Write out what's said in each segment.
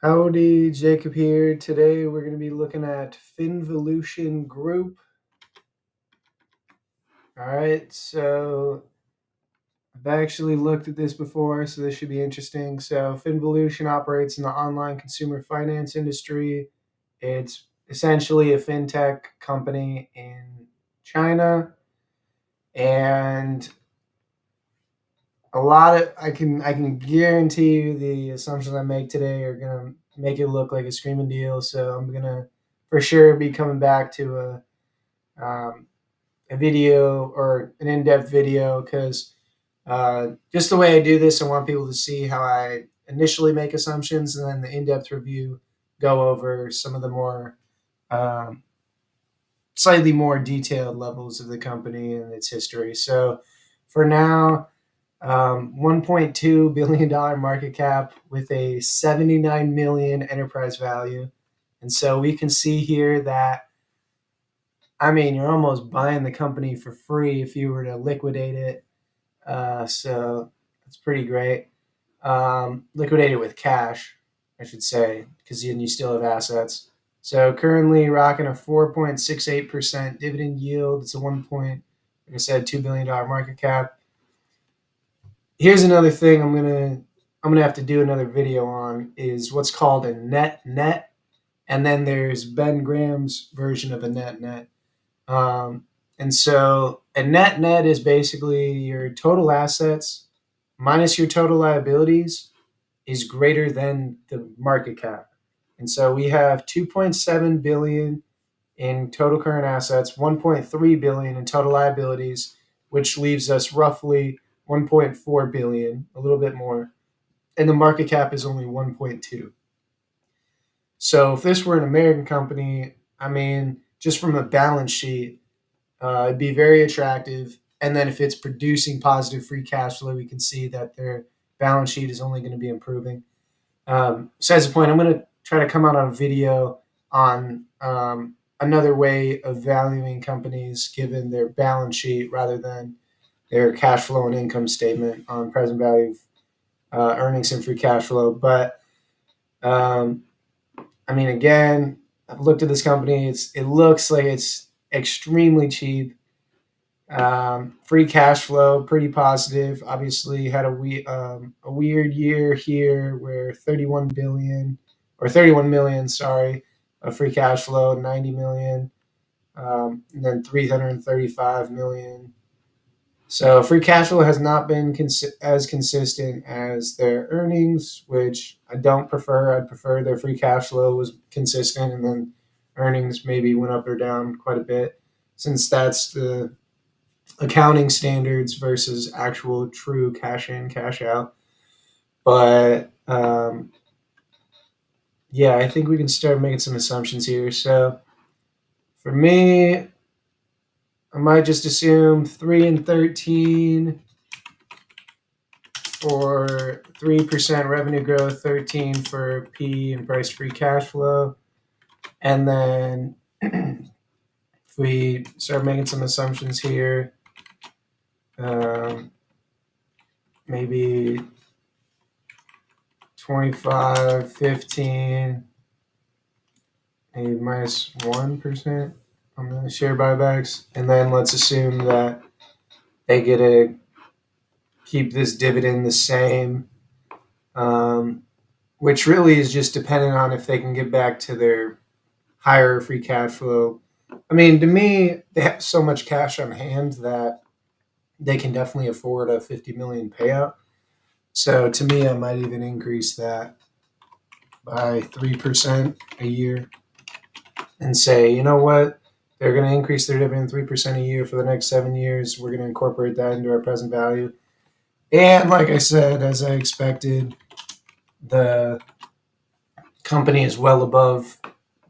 Howdy, Jacob here. Today we're going to be looking at FinVolution Group. All right, so I've actually looked at this before, so this should be interesting. So FinVolution operates in the online consumer finance industry. It's essentially a fintech company in China, and a lot of I can guarantee you the assumptions I make today are gonna make it look like a screaming deal. So I'm gonna for sure be coming back to a video or an in-depth video because just the way I do this, I want people to see how I initially make assumptions and then the in-depth review go over some of the more um, slightly more detailed levels of the company and its history. So for now, $1.2 billion market cap with a 79 million enterprise value. And so we can see here that, I mean, you're almost buying the company for free if you were to liquidate it. So that's pretty great. Liquidate it with cash, I should say, because then you still have assets. So currently rocking a 4.68% dividend yield. It's a like I said, $2 billion market cap. Here's another thing I'm gonna have to do another video on is what's called a net, and then there's Ben Graham's version of a net. Um, and so a net is basically your total assets minus your total liabilities is greater than the market cap. And so we have 2.7 billion in total current assets, 1.3 billion in total liabilities, which leaves us roughly 1.4 billion, a little bit more, and the market cap is only 1.2. So if this were an American company, I mean, just from a balance sheet, it'd be very attractive. And then if it's producing positive free cash flow, we can see that their balance sheet is only going to be improving. Besides the point, I'm going to try to come out on a video on another way of valuing companies given their balance sheet rather than their cash flow and income statement on present value, earnings, and free cash flow. But um, I mean, again, I've looked at this company. It looks like it's extremely cheap. Free cash flow, pretty positive. Obviously, had a weird year here where 31 million, sorry, of free cash flow, 90 million, and then 335 million. So free cash flow has not been as consistent as their earnings, which I don't prefer. I'd prefer their free cash flow was consistent, and then earnings maybe went up or down quite a bit, since that's the accounting standards versus actual true cash in, cash out. But yeah, I think we can start making some assumptions here. So for me, I might just assume 3 and 13 for 3% revenue growth, 13 for P and price free cash flow. And then if we start making some assumptions here, maybe 25, 15, maybe minus 1% on the share buybacks. And then let's assume that they get to keep this dividend the same, which really is just dependent on if they can get back to their higher free cash flow. I mean, to me, they have so much cash on hand that they can definitely afford a 50 million payout. So to me, I might even increase that by 3% a year and say, you know what? They're going to increase their dividend 3% a year for the next 7 years. We're going to incorporate that into our present value. And like I said, as I expected, the company is well above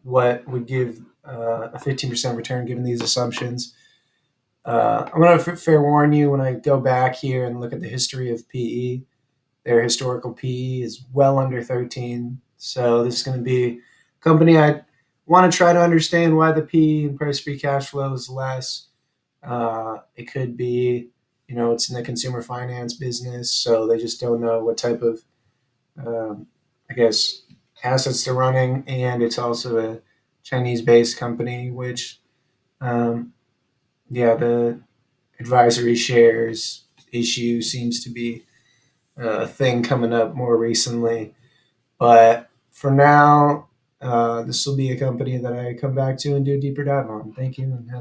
what would give a 15% return given these assumptions. I'm going to fair warn you when I go back here and look at the history of PE, their historical PE is well under 13. So this is going to be a company I want to try to understand why the PE and price free cash flow is less. It could be, it's in the consumer finance business, so they just don't know what type of, I guess, assets they're running, and it's also a Chinese-based company, which, um, yeah, the advisory shares issue seems to be a thing coming up more recently. But for now, this will be a company that I come back to and do a deeper dive on. Thank you, and have